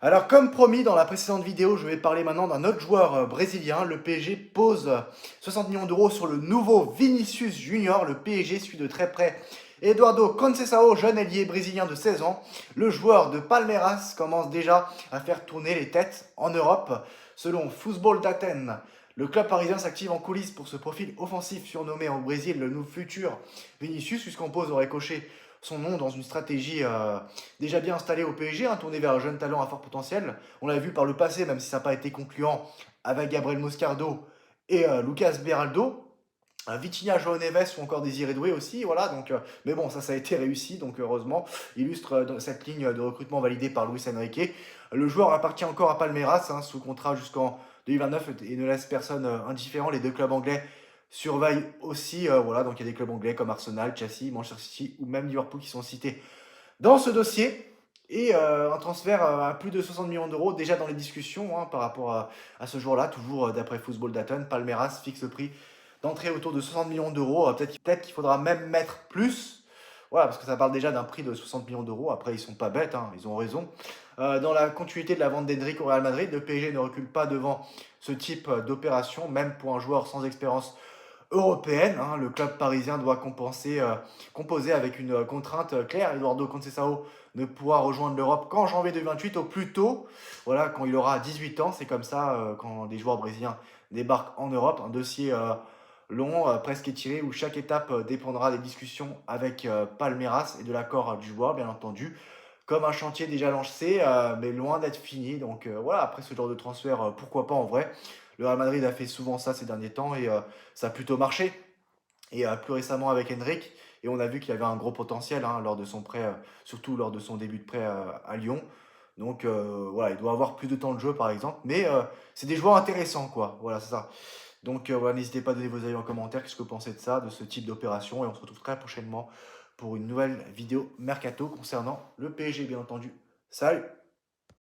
Alors, comme promis dans la précédente vidéo, je vais parler maintenant d'un autre joueur brésilien. Le PSG pose 60 millions d'euros sur le nouveau Vinicius Junior. Le PSG suit de très près Eduardo Conceição, jeune ailier brésilien de 16 ans. Le joueur de Palmeiras commence déjà à faire tourner les têtes en Europe. Selon Football d'Athènes, le club parisien s'active en coulisses pour ce profil offensif surnommé au Brésil le nouveau futur Vinicius, puisqu'on pose au ricochet son nom dans une stratégie déjà bien installé au PSG, tourné vers un jeune talent à fort potentiel. On l'a vu par le passé, même si ça n'a pas été concluant, avec Gabriel Moscardo et Lucas Beraldo. Vitinha, João Neves ou encore Désiré Doué aussi, voilà. Donc, mais bon, ça a été réussi, donc heureusement, illustre cette ligne de recrutement validée par Luis Enrique. Le joueur appartient encore à Palmeiras, sous contrat jusqu'en 2029 et ne laisse personne indifférent. Les deux clubs anglais surveillent aussi, voilà. Donc il y a des clubs anglais comme Arsenal, Chelsea, Manchester City ou même Liverpool qui sont cités dans ce dossier. Et un transfert à plus de 60 millions d'euros déjà dans les discussions par rapport à ce joueur-là, toujours d'après Football Data. Palmeiras fixe le prix d'entrée autour de 60 millions d'euros. Peut-être qu'il faudra même mettre plus. Voilà, parce que ça parle déjà d'un prix de 60 millions d'euros. Après, ils sont pas bêtes, ils ont raison. Dans la continuité de la vente d'Hendrick au Real Madrid, le PSG ne recule pas devant ce type d'opération, même pour un joueur sans expérience européenne. Le club parisien doit composer avec une contrainte claire. Eduardo Conceição ne pourra rejoindre l'Europe qu'en janvier 2028 au plus tôt. Voilà, quand il aura 18 ans, c'est comme ça quand des joueurs brésiliens débarquent en Europe. Un dossier long, presque étiré, où chaque étape dépendra des discussions avec Palmeiras et de l'accord du joueur, bien entendu. Comme un chantier déjà lancé, mais loin d'être fini. Donc voilà, après ce genre de transfert, pourquoi pas en vrai. Le Real Madrid a fait souvent ça ces derniers temps et ça a plutôt marché. Et plus récemment avec Henrik, et on a vu qu'il avait un gros potentiel lors de son prêt, surtout lors de son début de prêt à Lyon. Donc voilà, il doit avoir plus de temps de jeu par exemple, mais c'est des joueurs intéressants quoi. Voilà, c'est ça. Donc voilà, n'hésitez pas à donner vos avis en commentaire, qu'est-ce que vous pensez de ça, de ce type d'opération, et on se retrouve très prochainement pour une nouvelle vidéo mercato concernant le PSG bien entendu. Salut!